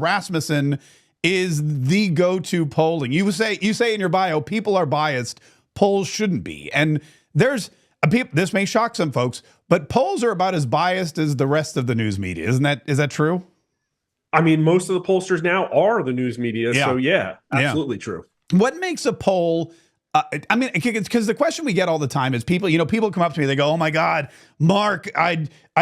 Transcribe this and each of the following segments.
Rasmussen is the go-to polling. You say in your bio, people are biased, polls shouldn't be. And there's this may shock some folks, but polls are about as biased as the rest of the news media. Is that true? I mean, most of the pollsters now are the news media. Yeah. So yeah, absolutely true. What makes a poll? I mean, because the question we get all the time is people come up to me, they go, "Oh my God, Mark,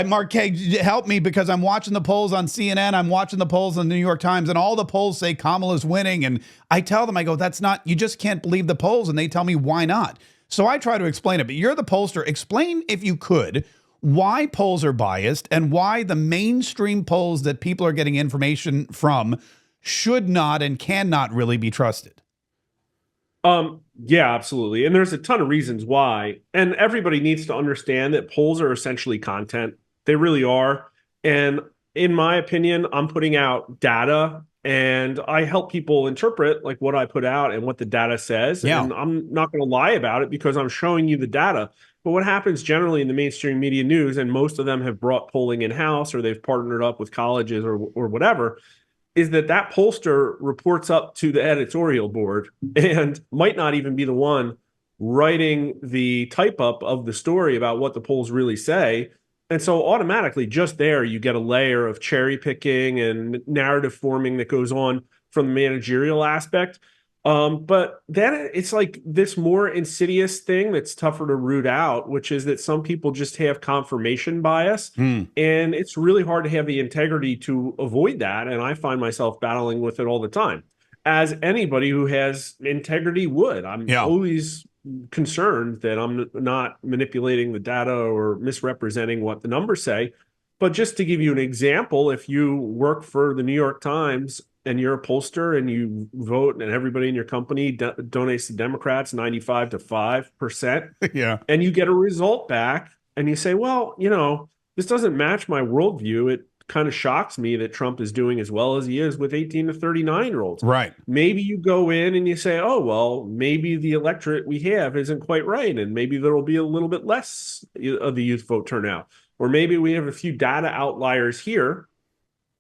Mark Kaye, help me because I'm watching the polls on CNN, I'm watching the polls on the New York Times, and all the polls say Kamala's winning." And I tell them, I go, "That's not. You just can't believe the polls." And they tell me why not. So I try to explain it. But you're the pollster. Explain, if you could, why polls are biased and why the mainstream polls that people are getting information from should not and cannot really be trusted. Yeah, absolutely. And there's a ton of reasons why. And everybody needs to understand that polls are essentially content. They really are. And in my opinion, I'm putting out data and I help people interpret like what I put out and what the data says. Yeah. And I'm not going to lie about it because I'm showing you the data. But what happens generally in the mainstream media news, and most of them have brought polling in-house or they've partnered up with colleges or whatever, is that pollster reports up to the editorial board and might not even be the one writing the type up of the story about what the polls really say. And so automatically just there, you get a layer of cherry picking and narrative forming that goes on from the managerial aspect. But then it's like this more insidious thing that's tougher to root out, which is that some people just have confirmation bias. And it's really hard to have the integrity to avoid that. And I find myself battling with it all the time, as anybody who has integrity would. I'm always concerned that I'm not manipulating the data or misrepresenting what the numbers say. But just to give you an example, if you work for the New York Times and you're a pollster and you vote and everybody in your company donates to Democrats 95 to 5%, and you get a result back and you say, well, this doesn't match my worldview. It kind of shocks me that Trump is doing as well as he is with 18 to 39-year-olds. Right. Maybe you go in and you say, oh, well, maybe the electorate we have isn't quite right. And maybe there will be a little bit less of the youth vote turnout. Or maybe we have a few data outliers here.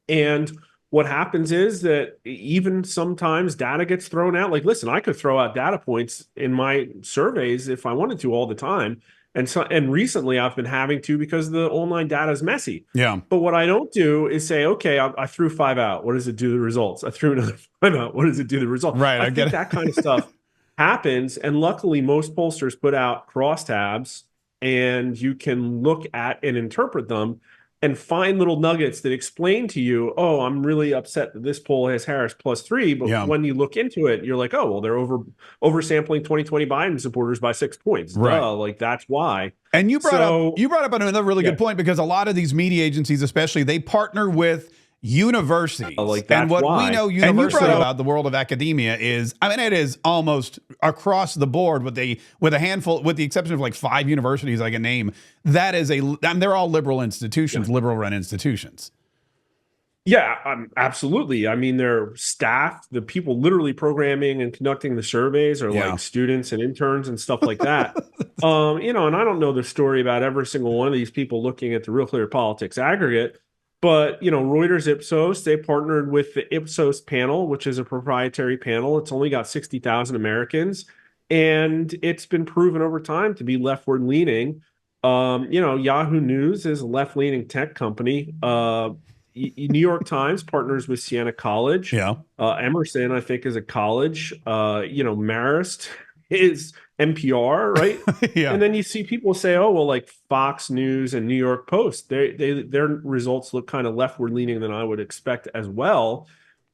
And what happens is that even sometimes data gets thrown out. Like, listen, I could throw out data points in my surveys if I wanted to all the time. And recently I've been having to because the online data is messy. Yeah. But what I don't do is say, okay, I threw 5 out. What does it do to the results? I threw another 5 out. What does it do to the results? Right. I think that kind of stuff happens. And luckily, most pollsters put out crosstabs and you can look at and interpret them and find little nuggets that explain to you, oh, I'm really upset that this poll has Harris +3. But when you look into it, you're like, oh, well, they're oversampling 2020 Biden supporters by 6 points. Right. Duh, like that's why. And you brought up another really good point, because a lot of these media agencies, especially, they partner with universities. And what we know universally about the world of academia is, I mean, it is almost across the board with the exception of like 5 universities I can name, that is they're all liberal institutions, liberal run institutions. Yeah, absolutely. I mean, their staff, the people literally programming and conducting the surveys are like students and interns and stuff like that. And I don't know the story about every single one of these people looking at the Real Clear Politics aggregate. But, Reuters Ipsos, they partnered with the Ipsos panel, which is a proprietary panel. It's only got 60,000 Americans. And it's been proven over time to be leftward leaning. Yahoo News is a left-leaning tech company. New York Times partners with Siena College. Emerson, I think, is a college. Marist is NPR, right? And then you see people say, oh, well, like Fox News and New York Post, their results look kind of leftward leaning than I would expect as well.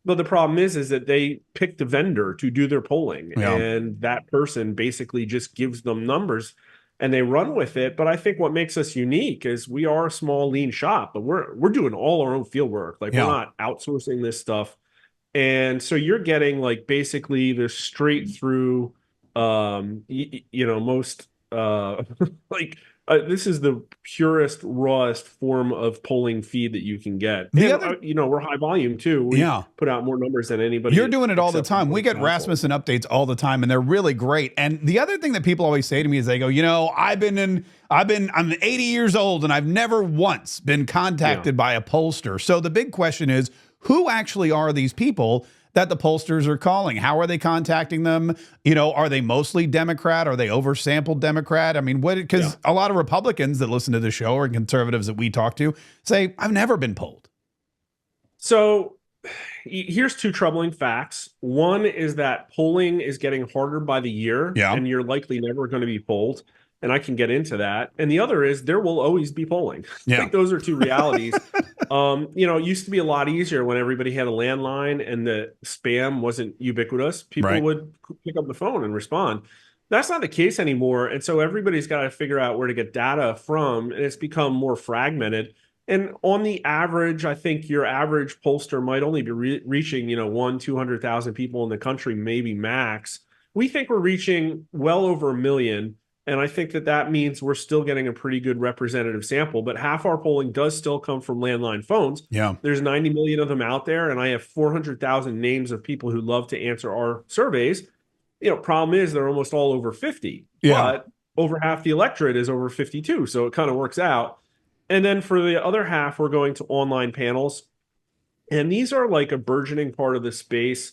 But the problem is that they picked a vendor to do their polling, and that person basically just gives them numbers and they run with it. But I think what makes us unique is we are a small, lean shop, but we're doing all our own field work. Like we're not outsourcing this stuff. And so you're getting like basically the straight through most this is the purest, rawest form of polling feed that you can get. We're high volume too. We put out more numbers than anybody. You're doing it all the time. We get Rasmussen updates all the time, and they're really great. And the other thing that people always say to me is they go, I'm 80 years old and I've never once been contacted by a pollster. So the big question is, who actually are these people that the pollsters are calling? How are they contacting them? You know, are they mostly Democrat? Are they oversampled Democrat? I mean, because a lot of Republicans that listen to the show or conservatives that we talk to say, I've never been polled. So here's two troubling facts. One is that polling is getting harder by the year, and you're likely never going to be polled. And I can get into that. And the other is there will always be polling. I think those are two realities. You know, it used to be a lot easier when everybody had a landline and the spam wasn't ubiquitous. People would pick up the phone and respond. That's not the case anymore. And so everybody's got to figure out where to get data from, and it's become more fragmented. And on the average, I think your average pollster might only be reaching, you know, 200,000 people in the country, maybe max. We think we're reaching well over 1 million. And I think that that means we're still getting a pretty good representative sample, but half our polling does still come from landline phones. There's 90 million of them out there, and I have 400,000 names of people who love to answer our surveys. You know, problem is they're almost all over 50, but over half the electorate is over 52. So it kind of works out. And then for the other half, we're going to online panels. And these are like a burgeoning part of the space.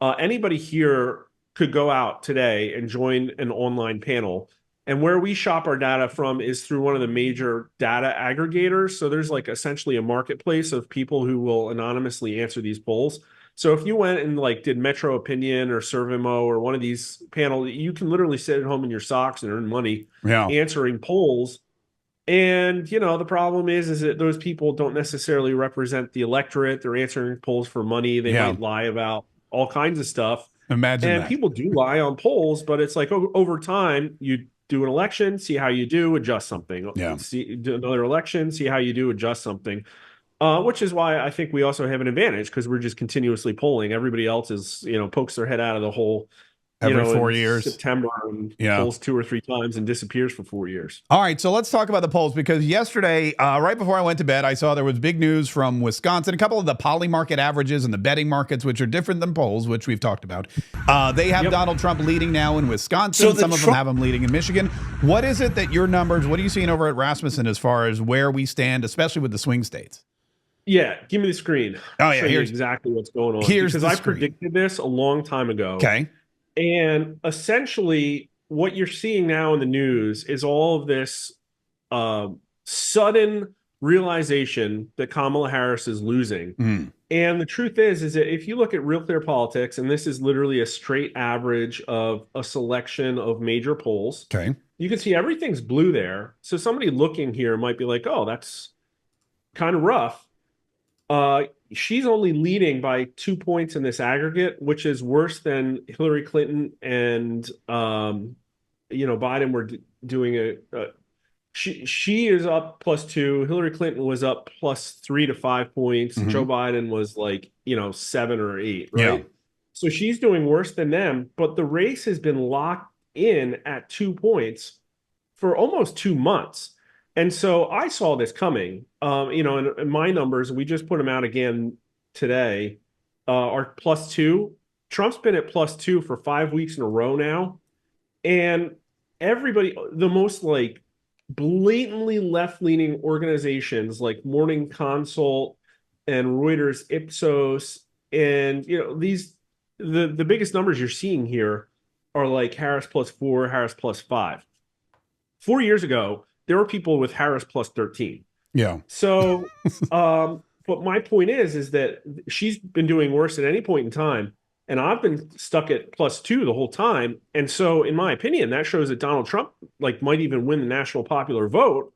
Anybody here could go out today and join an online panel. And where we shop our data from is through one of the major data aggregators. So there's like essentially a marketplace of people who will anonymously answer these polls. So if you went and like did Metro Opinion or SurveyMo or one of these panels, you can literally sit at home in your socks and earn money answering polls. And, you know, the problem is that those people don't necessarily represent the electorate. They're answering polls for money. They might lie about all kinds of stuff. Imagine and that. People do lie on polls, but it's like over time, you do an election, see how you do, adjust something. Do another election, see how you do, adjust something. Which is why I think we also have an advantage, because we're just continuously polling. Everybody else is, you know, pokes their head out of the hole every 4 years. September and polls 2 or 3 times and disappears for 4 years. All right, so let's talk about the polls, because yesterday, right before I went to bed, I saw there was big news from Wisconsin. A couple of the poly market averages and the betting markets, which are different than polls, which we've talked about. They have Donald Trump leading now in Wisconsin. So some of them have him leading in Michigan. What is it that your numbers, what are you seeing over at Rasmussen as far as where we stand, especially with the swing states? Yeah, give me the screen. Here's exactly what's going on. Because I predicted this a long time ago. Okay. And essentially, what you're seeing now in the news is all of this sudden realization that Kamala Harris is losing. And the truth is that if you look at Real Clear Politics, and this is literally a straight average of a selection of major polls, you can see everything's blue there. So somebody looking here might be like, oh, that's kind of rough. She's only leading by 2 points in this aggregate, which is worse than Hillary Clinton and Biden were doing she is up +2. Hillary Clinton was up +3 to 5 points. Joe Biden was like 7 or 8, right? So she's doing worse than them, but the race has been locked in at 2 points for almost 2 months. And so I saw this coming, and my numbers, we just put them out again today, are +2. Trump's been at +2 for 5 weeks in a row now. And everybody, the most like blatantly left-leaning organizations like Morning Consult and Reuters Ipsos, and, the biggest numbers you're seeing here are like Harris +4, Harris +5. 4 years ago, there were people with Harris +13. So, but my point is that she's been doing worse at any point in time, and I've been stuck at +2 the whole time. And so, in my opinion, that shows that Donald Trump might even win the national popular vote.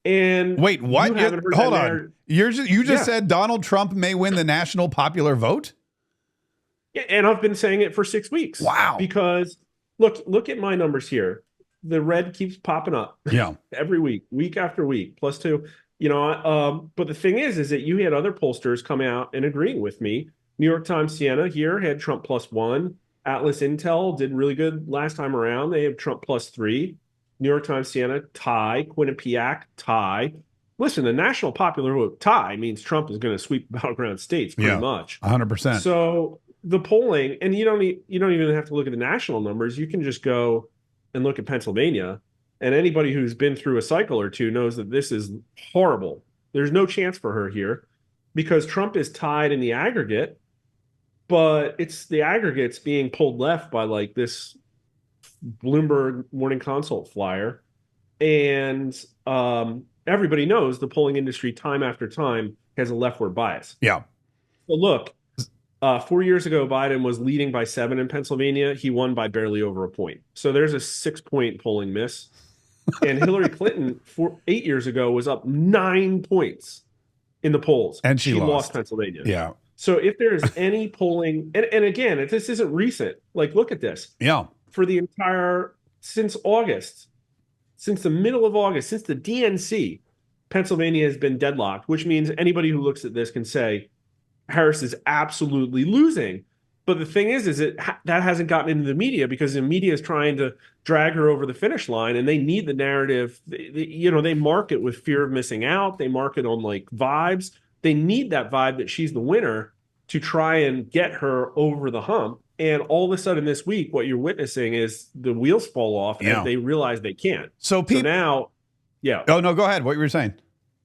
And wait, what? Hold on. You just said Donald Trump may win the national popular vote? Yeah, and I've been saying it for 6 weeks. Wow. Because look at my numbers here. The red keeps popping up every week after week, +2, but the thing is that you had other pollsters come out and agreeing with me. New York Times Siena here had Trump +1. Atlas Intel did really good last time around. They have Trump +3. New York Times Siena tie. Quinnipiac tie. Listen, the national popular vote tie means Trump is going to sweep battleground states pretty much. 100%. So the polling, and you don't even have to look at the national numbers. You can just go and look at Pennsylvania, and anybody who's been through a cycle or two knows that this is horrible. There's no chance for her here. because Trump is tied in the aggregate, but it's the aggregates being pulled left by like this Bloomberg Morning Consult flyer. And everybody knows the polling industry time after time has a leftward bias. Yeah. So look, 4 years ago, Biden was leading by 7 in Pennsylvania. He won by barely over a point. So there's a 6-point polling miss. And Hillary Clinton 8 years ago was up 9 points in the polls. And she lost Pennsylvania. Yeah. So if there is any polling, and again, if this isn't recent, like look at this. Yeah. For the entire, since August, since the middle of August, since the DNC, Pennsylvania has been deadlocked, which means anybody who looks at this can say Harris is absolutely losing. But the thing is that hasn't gotten into the media because the media is trying to drag her over the finish line, and they need the narrative. They market with fear of missing out. They market on like vibes. They need that vibe that she's the winner to try and get her over the hump. And all of a sudden this week, what you're witnessing is the wheels fall off and they realize they can't. So now, yeah. Oh, no, go ahead. What you were saying?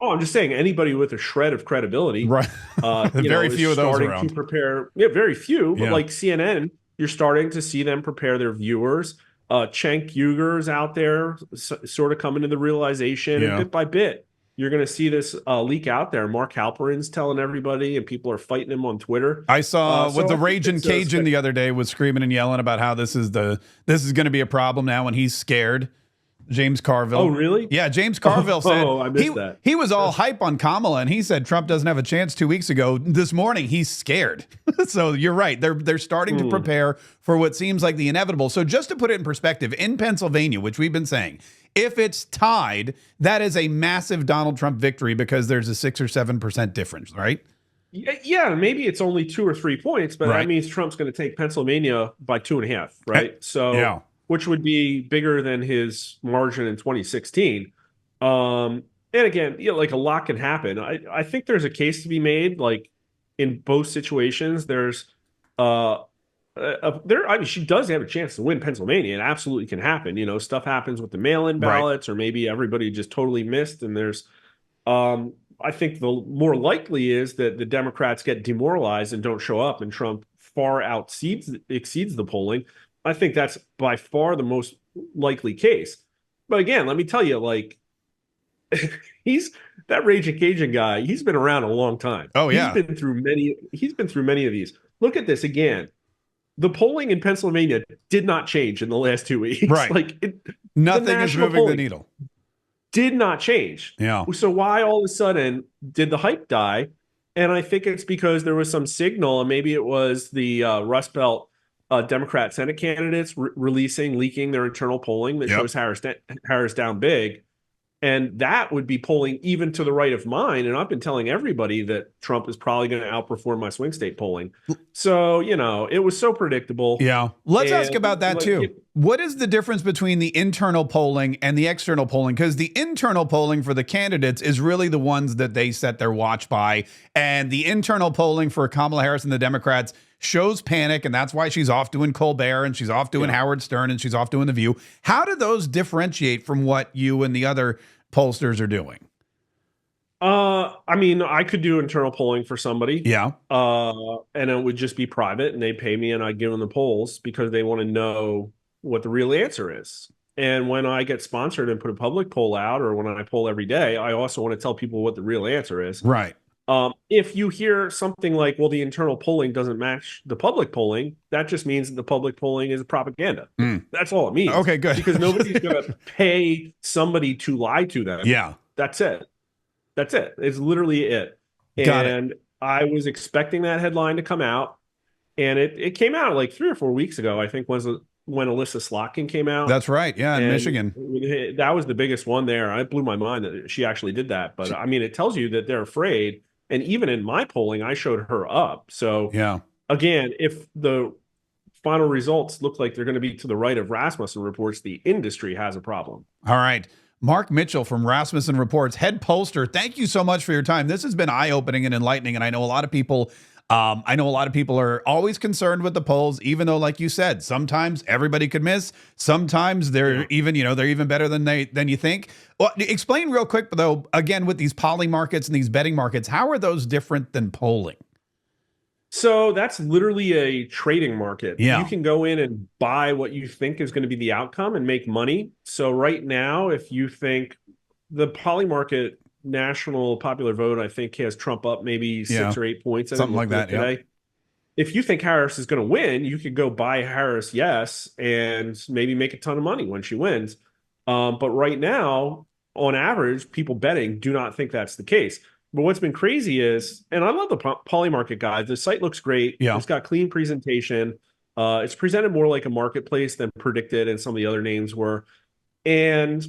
Oh, I'm just saying anybody with a shred of credibility, right? Very few of those starting around. to prepare. Yeah, very few. But Yeah. like CNN, you're starting to see them prepare their viewers. Cenk Uygur's out there, sort of coming to the realization, and bit by bit, you're going to see this leak out there. Mark Halperin's telling everybody, and people are fighting him on Twitter. I saw the Raging Cajun the other day was screaming and yelling about how this is going to be a problem now, and he's scared. James Carville. Oh, really? Yeah, James Carville said I missed that. He was all hype on Kamala, and he said Trump doesn't have a chance 2 weeks ago. This morning, he's scared. So you're right. They're starting to prepare for what seems like the inevitable. So just to put it in perspective, in Pennsylvania, which we've been saying, if it's tied, that is a massive Donald Trump victory because there's a 6 or 7% difference, right? Yeah, maybe it's only 2 or 3 points, but that means Trump's going to take Pennsylvania by 2.5, right? So, which would be bigger than his margin in 2016. And again, like a lot can happen. I think there's a case to be made, like in both situations. There's she does have a chance to win Pennsylvania. It absolutely can happen. Stuff happens with the mail-in ballots, or maybe everybody just totally missed. And there's, I think the more likely is that the Democrats get demoralized and don't show up, and Trump far exceeds the polling. I think that's by far the most likely case. But again, let me tell you, like, he's that Raging Cajun guy. He's been around a long time. Oh yeah, he's been through many of these. Look at this again. The polling in Pennsylvania did not change in the last 2 weeks. Right. Nothing is moving the needle. Did not change. Yeah. So why all of a sudden did the hype die? And I think it's because there was some signal, and maybe it was the Rust Belt Democrat Senate candidates leaking their internal polling that shows Harris down big. And that would be polling even to the right of mine. And I've been telling everybody that Trump is probably going to outperform my swing state polling. So, it was so predictable. Yeah. Let's ask about that too. What is the difference between the internal polling and the external polling? Because the internal polling for the candidates is really the ones that they set their watch by. And the internal polling for Kamala Harris and the Democrats shows panic, and that's why she's off doing Colbert, and she's off doing Howard Stern, and she's off doing The View. How do those differentiate from what you and the other pollsters are doing? I mean, I could do internal polling for somebody. Yeah. And it would just be private, and they pay me, and I give them the polls because they want to know what the real answer is. And when I get sponsored and put a public poll out, or when I poll every day, I also want to tell people what the real answer is. Right. If you hear something like, well, the internal polling doesn't match the public polling, that just means that the public polling is propaganda. That's all it means. Okay, good. Because nobody's going to pay somebody to lie to them. Yeah. That's it. It's literally it. And I was expecting that headline to come out, and it came out like 3 or 4 weeks ago, I think, was when Alyssa Slotkin came out. That's right. Yeah, in Michigan. That was the biggest one there. It blew my mind that she actually did that. But I mean, it tells you that they're afraid. And even in my polling, I showed her up. So again, if the final results look like they're going to be to the right of Rasmussen Reports, the industry has a problem. All right. Mark Mitchell from Rasmussen Reports, head pollster. Thank you so much for your time. This has been eye-opening and enlightening, and I know a lot of people I know a lot of people are always concerned with the polls, even though, like you said, sometimes everybody could miss. Sometimes they're even, they're even better than you think. Well, explain real quick, though, again, with these poly markets and these betting markets, how are those different than polling? So that's literally a trading market. Yeah. You can go in and buy what you think is going to be the outcome and make money. So right now, if you think the poly market national popular vote, I think has Trump up maybe 6 or 8 points. Something like that today. Yep. If you think Harris is going to win, you could go buy Harris, yes, and maybe make a ton of money when she wins. But right now, on average, people betting do not think that's the case. But what's been crazy is, and I love the poly market guide. The site looks great. Yeah. It's got clean presentation. It's presented more like a marketplace than Predicted and some of the other names were. And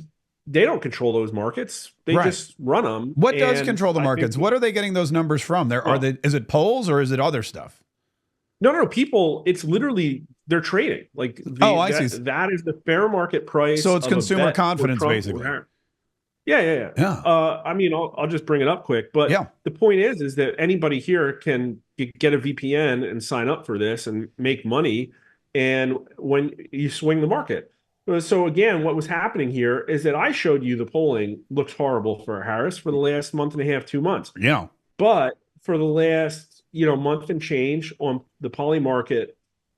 they don't control those markets. They just run them. What does control the markets? What are they getting those numbers from? Is it polls or is it other stuff? No. People, it's literally, they're trading. Like, I see. That is the fair market price. So it's consumer confidence, basically. Yeah. I mean, I'll just bring it up quick. But the point is that anybody here can get a VPN and sign up for this and make money. And when you swing the market. So again, what was happening here is that I showed you the polling looks horrible for Harris for the last month and a half, 2 months. Yeah. But for the last, month and change on the poly market,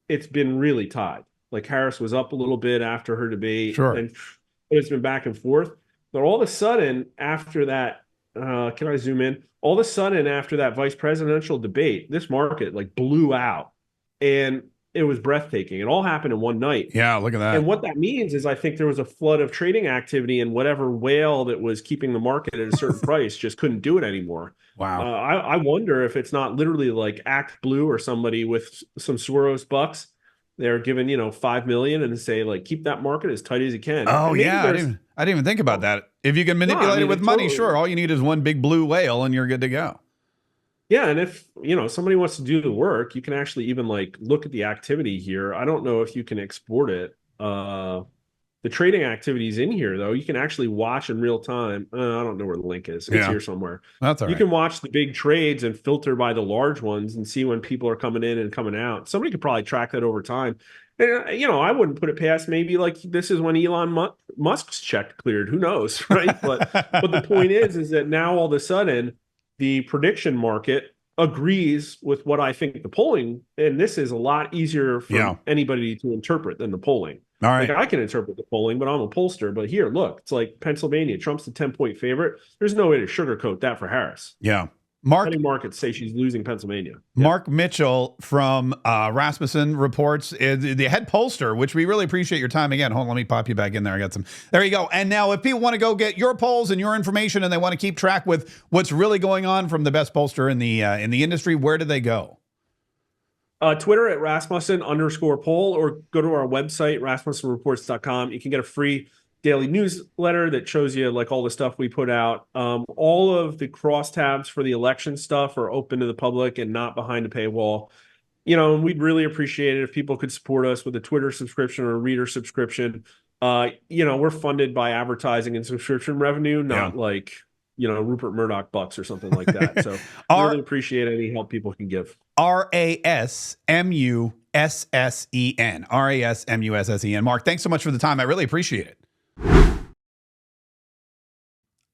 it's been really tied. Like Harris was up a little bit after her debate. Sure. And it's been back and forth. But all of a sudden, after that, can I zoom in? All of a sudden, after that vice presidential debate, this market like blew out. And it was breathtaking. It all happened in one night. Yeah, look at that. And what that means is I think there was a flood of trading activity, and whatever whale that was keeping the market at a certain price just couldn't do it anymore. Wow. I wonder if it's not literally like Act Blue or somebody with some Soros bucks. They're given, $5 million and say, like, keep that market as tight as you can. Oh, yeah. I didn't even think about that. If you can manipulate it with money, sure. All you need is one big blue whale and you're good to go. Yeah, and if, somebody wants to do the work, you can actually even like look at the activity here. I don't know if you can export it. The trading activities in here, though, you can actually watch in real time. I don't know where the link is. It's here somewhere. That's all right. You can watch the big trades and filter by the large ones and see when people are coming in and coming out. Somebody could probably track that over time. And, I wouldn't put it past maybe like this is when Elon Musk's check cleared. Who knows, right? But the point is that now all of a sudden, the prediction market agrees with what I think the polling, and this is a lot easier for anybody to interpret than the polling. All right. Like I can interpret the polling, but I'm a pollster. But here, look, it's like Pennsylvania. Trump's the 10-point favorite. There's no way to sugarcoat that for Harris. Yeah. Many markets say she's losing Pennsylvania. Mark Mitchell from Rasmussen Reports, the head pollster, which we really appreciate your time again. Hold on, let me pop you back in there. I got some. There you go. And now if people want to go get your polls and your information and they want to keep track with what's really going on from the best pollster in the industry, where do they go? Twitter at Rasmussen_poll, or go to our website, RasmussenReports.com. You can get a free daily newsletter that shows you like all the stuff we put out. All of the crosstabs for the election stuff are open to the public and not behind a paywall. And we'd really appreciate it if people could support us with a Twitter subscription or a reader subscription. We're funded by advertising and subscription revenue, not like, Rupert Murdoch bucks or something like that. So really appreciate any help people can give. Rasmussen. Rasmussen. Mark, thanks so much for the time. I really appreciate it.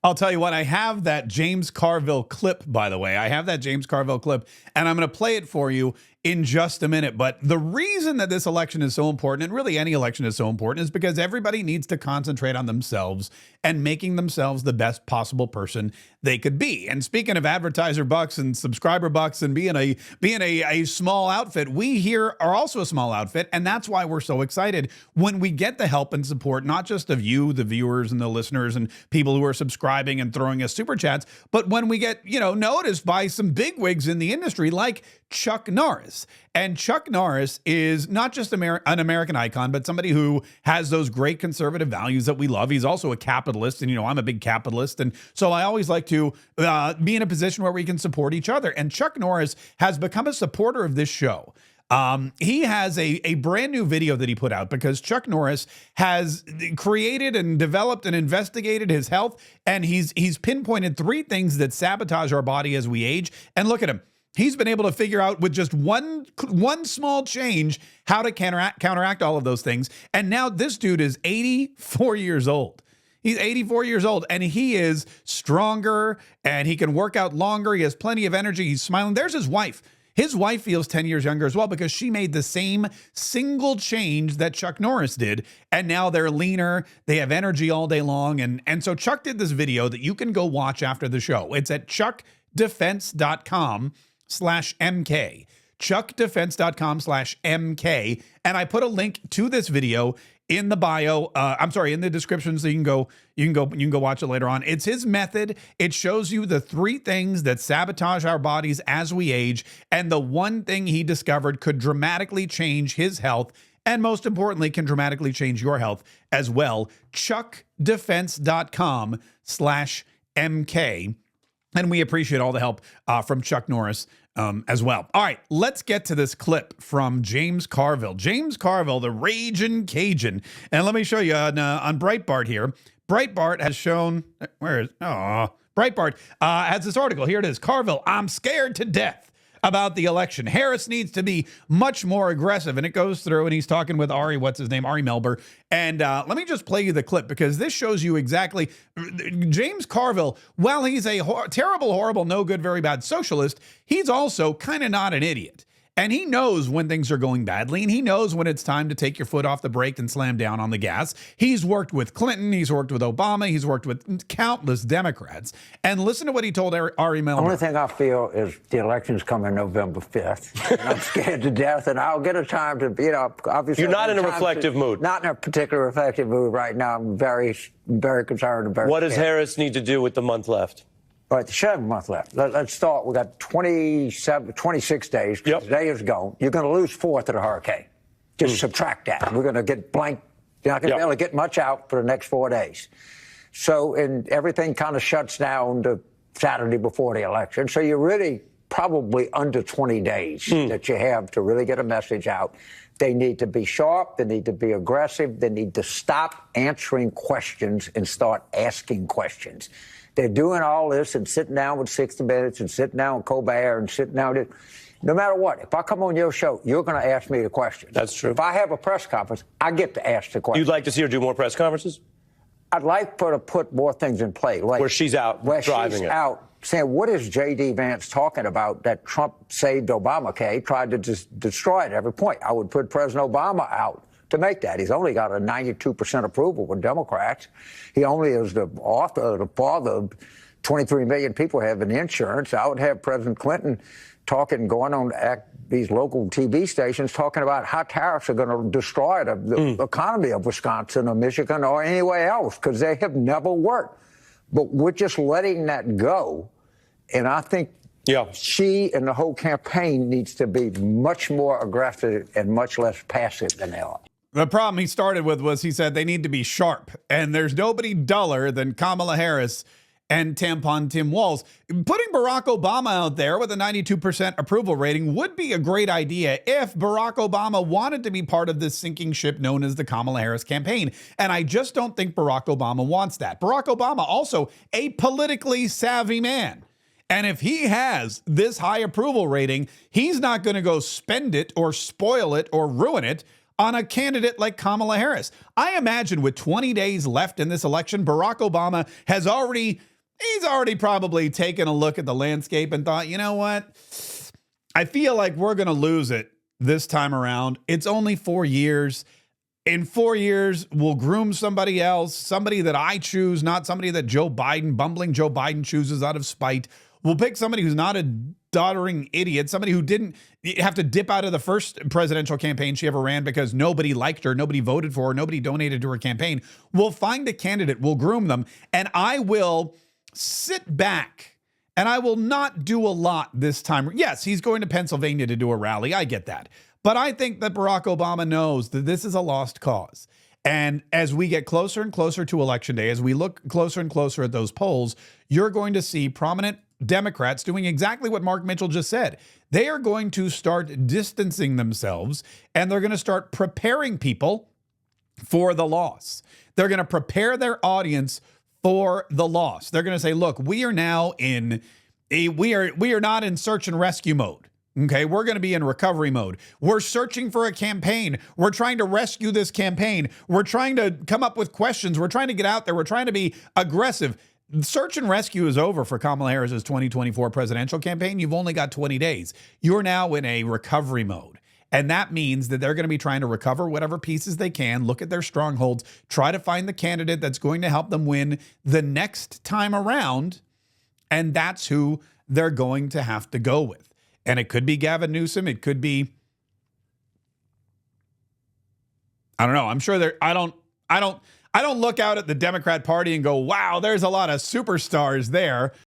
I'll tell you what, I have that James Carville clip, by the way. I have that James Carville clip, and I'm going to play it for you in just a minute. But the reason that this election is so important, and really any election is so important, is because everybody needs to concentrate on themselves and making themselves the best possible person they could be. And speaking of advertiser bucks and subscriber bucks and being a small outfit, we here are also a small outfit, and that's why we're so excited when we get the help and support, not just of you, the viewers and the listeners and people who are subscribing and throwing us super chats, but when we get, noticed by some bigwigs in the industry like Chuck Norris. And Chuck Norris is not just an American icon, but somebody who has those great conservative values that we love. He's also a capitalist, and I'm a big capitalist, and so I always like to be in a position where we can support each other. And Chuck Norris has become a supporter of this show. He has a brand new video that he put out because Chuck Norris has created and developed and investigated his health, and he's pinpointed 3 things that sabotage our body as we age. And look at him. He's been able to figure out with just one small change how to counteract all of those things. And now this dude is 84 years old. He's 84 years old, and he is stronger, and he can work out longer. He has plenty of energy. He's smiling. There's his wife. His wife feels 10 years younger as well because she made the same single change that Chuck Norris did, and now they're leaner. They have energy all day long. And so Chuck did this video that you can go watch after the show. It's at chuckdefense.com/MK. chuckdefense.com/MK. And I put a link to this video in the bio. In the description, so you can go watch it later on. It's his method. It shows you the 3 things that sabotage our bodies as we age, and the one thing he discovered could dramatically change his health, and most importantly, can dramatically change your health as well. chuckdefense.com/MK. And we appreciate all the help from Chuck Norris as well. All right, let's get to this clip from James Carville. James Carville, the Ragin' Cajun. And let me show you on Breitbart here. Breitbart has shown, Breitbart has this article. Here it is. Carville, I'm scared to death about the election. Harris needs to be much more aggressive. And it goes through, and he's talking with Ari Melber. And let me just play you the clip, because this shows you exactly James Carville, while he's a terrible, horrible, no good, very bad socialist, he's also kind of not an idiot. And he knows when things are going badly, and he knows when it's time to take your foot off the brake and slam down on the gas. He's worked with Clinton, he's worked with Obama, he's worked with countless Democrats. And listen to what he told Ari Melber. The only thing I feel is the election's coming November 5th. And I'm scared to death, and I'll get a time to, obviously. You're not in a reflective mood. Not in a particular reflective mood right now. I'm very, very concerned and very What does scared. Harris need to do with the month left? All right, 7 months left. Let's start. We got 26 days. Yep. Today is gone. You're going to lose 4th of the hurricane. Just subtract that. We're going to get blank. You're not going to be able to get much out for the next 4 days. So, and everything kind of shuts down the Saturday before the election. So you're really probably under 20 days that you have to really get a message out. They need to be sharp. They need to be aggressive. They need to stop answering questions and start asking questions. They're doing all this and sitting down with 60 Minutes and sitting down with Colbert and sitting down with... No matter what, if I come on your show, you're going to ask me the question. That's true. If I have a press conference, I get to ask the question. You'd like to see her do more press conferences? I'd like for her to put more things in play. Like where she's out driving it. Out saying, what is J.D. Vance talking about that Trump saved Obamacare, tried to destroy it at every point? I would put President Obama out to make that. He's only got a 92% approval with Democrats. He only is the father of 23 million people having insurance. I would have President Clinton going on these local TV stations talking about how tariffs are going to destroy the economy of Wisconsin or Michigan or anywhere else, because they have never worked. But we're just letting that go. And I think she and the whole campaign needs to be much more aggressive and much less passive than they are. The problem he started with was he said they need to be sharp. And there's nobody duller than Kamala Harris and Tampon Tim Walz. Putting Barack Obama out there with a 92% approval rating would be a great idea if Barack Obama wanted to be part of this sinking ship known as the Kamala Harris campaign. And I just don't think Barack Obama wants that. Barack Obama, also a politically savvy man. And if he has this high approval rating, he's not going to go spend it or spoil it or ruin it on a candidate like Kamala Harris. I imagine with 20 days left in this election, Barack Obama has already probably taken a look at the landscape and thought, you know what? I feel like we're going to lose it this time around. It's only 4 years. In 4 years, we'll groom somebody else, somebody that I choose, not somebody that bumbling Joe Biden chooses out of spite. We'll pick somebody who's not a doddering idiot, somebody who didn't have to dip out of the first presidential campaign she ever ran because nobody liked her, nobody voted for her, nobody donated to her campaign. We'll find a candidate, we'll groom them, and I will sit back and I will not do a lot this time. Yes, he's going to Pennsylvania to do a rally. I get that. But I think that Barack Obama knows that this is a lost cause. And as we get closer and closer to Election Day, as we look closer and closer at those polls, you're going to see prominent Democrats doing exactly what Mark Mitchell just said. They are going to start distancing themselves, and they're going to start preparing people for the loss. They're going to prepare their audience for the loss. They're going to say, look, we are now in We are not in search and rescue mode. Okay, we're going to be in recovery mode. We're searching for a campaign. We're trying to rescue this campaign. We're trying to come up with questions. We're trying to get out there. We're trying to be aggressive. Search and rescue is over for Kamala Harris's 2024 presidential campaign. You've only got 20 days. You're now in a recovery mode. And that means that they're going to be trying to recover whatever pieces they can, look at their strongholds, try to find the candidate that's going to help them win the next time around. And that's who they're going to have to go with. And it could be Gavin Newsom. It could be, I don't know. I'm sure I don't look out at the Democrat Party and go, wow, there's a lot of superstars there.